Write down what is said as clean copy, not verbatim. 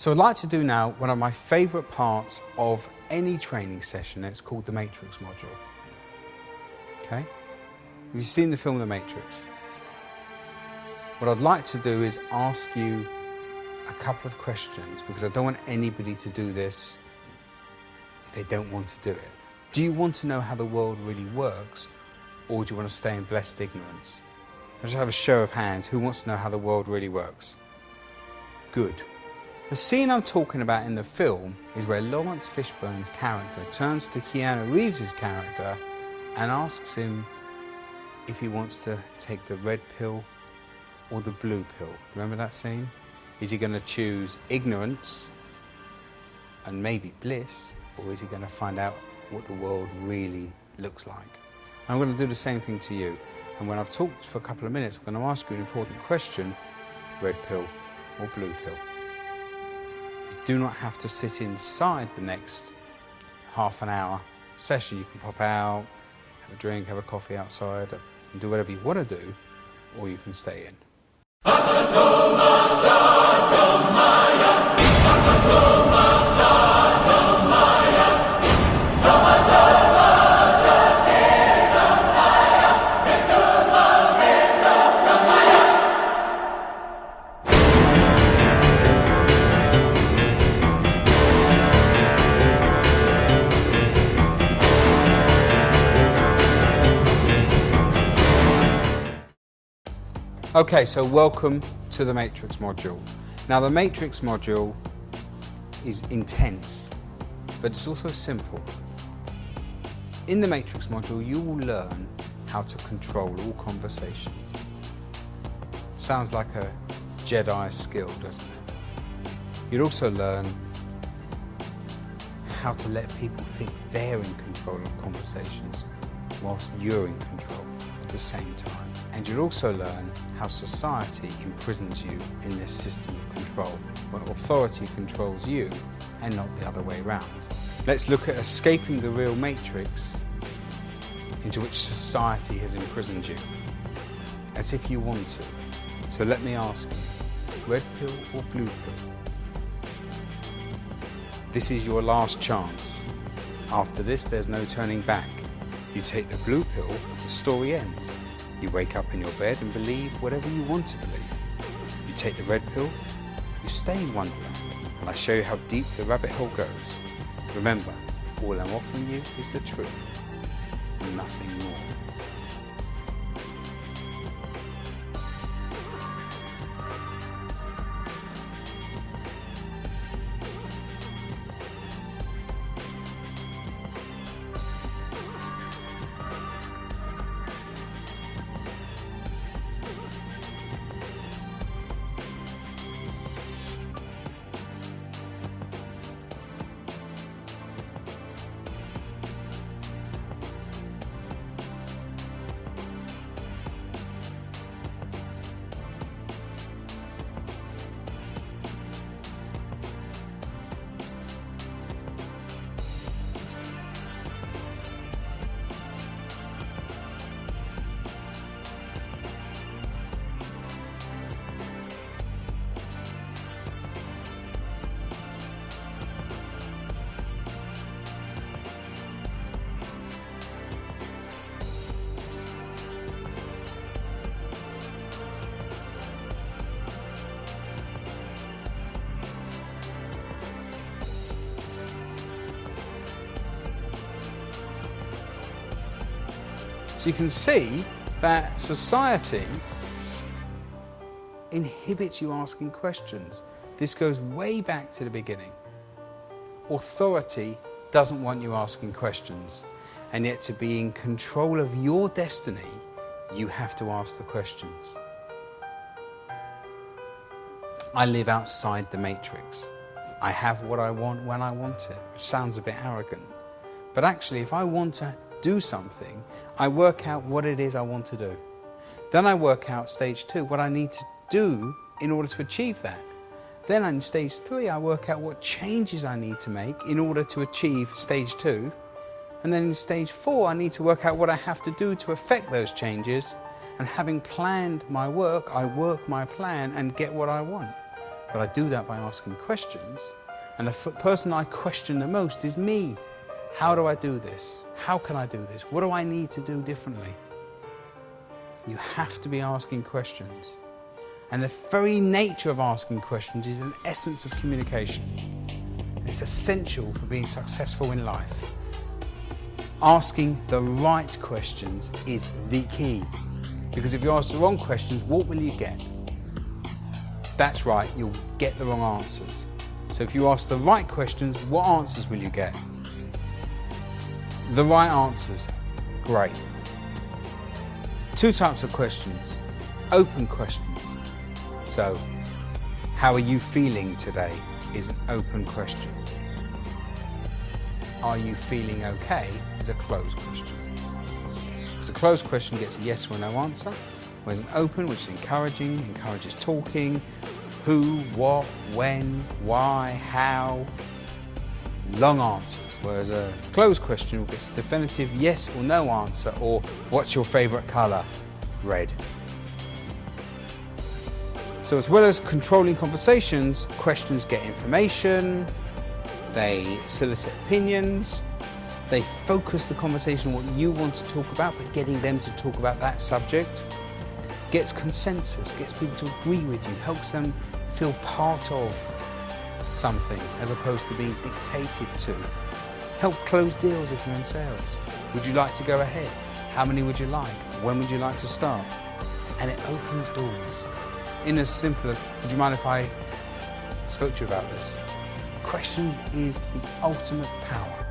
So I'd like to do now one of my favourite parts of any training session. It's called the Matrix module. Okay? Have you seen the film The Matrix? What I'd like to do is ask you a couple of questions, because I don't want anybody to do this if they don't want to do it. Do you want to know how the world really works, or do you want to stay in blessed ignorance? I'll just have a show of hands. Who wants to know how the world really works? Good. The scene I'm talking about in the film is where Lawrence Fishburne's character turns to Keanu Reeves' character and asks him if he wants to take the red pill or the blue pill. Remember that scene? Is he going to choose ignorance and maybe bliss, or is he going to find out what the world really looks like? I'm going to do the same thing to you. And when I've talked for a couple of minutes, I'm going to ask you an important question: red pill or blue pill? Do not have to sit inside the next half an hour session. You can pop out, have a drink, have a coffee outside, and do whatever you want to do, or you can stay in. Okay, so welcome to the Matrix module. Now, the Matrix module is intense, but it's also simple. In the Matrix module, you will learn how to control all conversations. Sounds like a Jedi skill, doesn't it? You'll also learn how to let people think they're in control of conversations whilst you're in control at the same time. And you'll also learn how society imprisons you in this system of control, where authority controls you and not the other way around. Let's look at escaping the real matrix into which society has imprisoned you, as if you want to. So let me ask you, red pill or blue pill? This is your last chance. After this, there's no turning back. You take the blue pill, the story ends. You wake up in your bed and believe whatever you want to believe. You take the red pill, you stay in Wonderland, and I show you how deep the rabbit hole goes. Remember, all I'm offering you is the truth, and nothing more. So you can see that society inhibits you asking questions. This goes way back to the beginning. Authority doesn't want you asking questions, and yet to be in control of your destiny, you have to ask the questions. I live outside the matrix. I have what I want when I want it, which sounds a bit arrogant. But actually, if I want to do something, I work out what it is I want to do. Then I work out stage 2, what I need to do in order to achieve that. Then in stage 3, I work out what changes I need to make in order to achieve stage 2. And then in stage 4, I need to work out what I have to do to affect those changes. And having planned my work, I work my plan and get what I want. But I do that by asking questions, and the person I question the most is me. How do I do this? How can I do this? What do I need to do differently? You have to be asking questions. And the very nature of asking questions is an essence of communication. It's essential for being successful in life. Asking the right questions is the key. Because if you ask the wrong questions, what will you get? That's right, you'll get the wrong answers. So if you ask the right questions, what answers will you get? The right answers. Great. Two types of questions. Open questions. So, how are you feeling today is an open question. Are you feeling okay is a closed question. Because a closed question gets a yes or no answer, whereas an open, which is encouraging, encourages talking, who, what, when, why, how, long answers, whereas a closed question will get a definitive yes or no answer, or what's your favourite colour? Red. So as well as controlling conversations, questions get information, they solicit opinions, they focus the conversation on what you want to talk about, but getting them to talk about that subject, gets consensus, gets people to agree with you, helps them feel part of something as opposed to being dictated to. Help close deals if you're in sales. Would you like to go ahead? How many would you like? When would you like to start? And it opens doors. In as simple as, would you mind if I spoke to you about this? Questions is the ultimate power.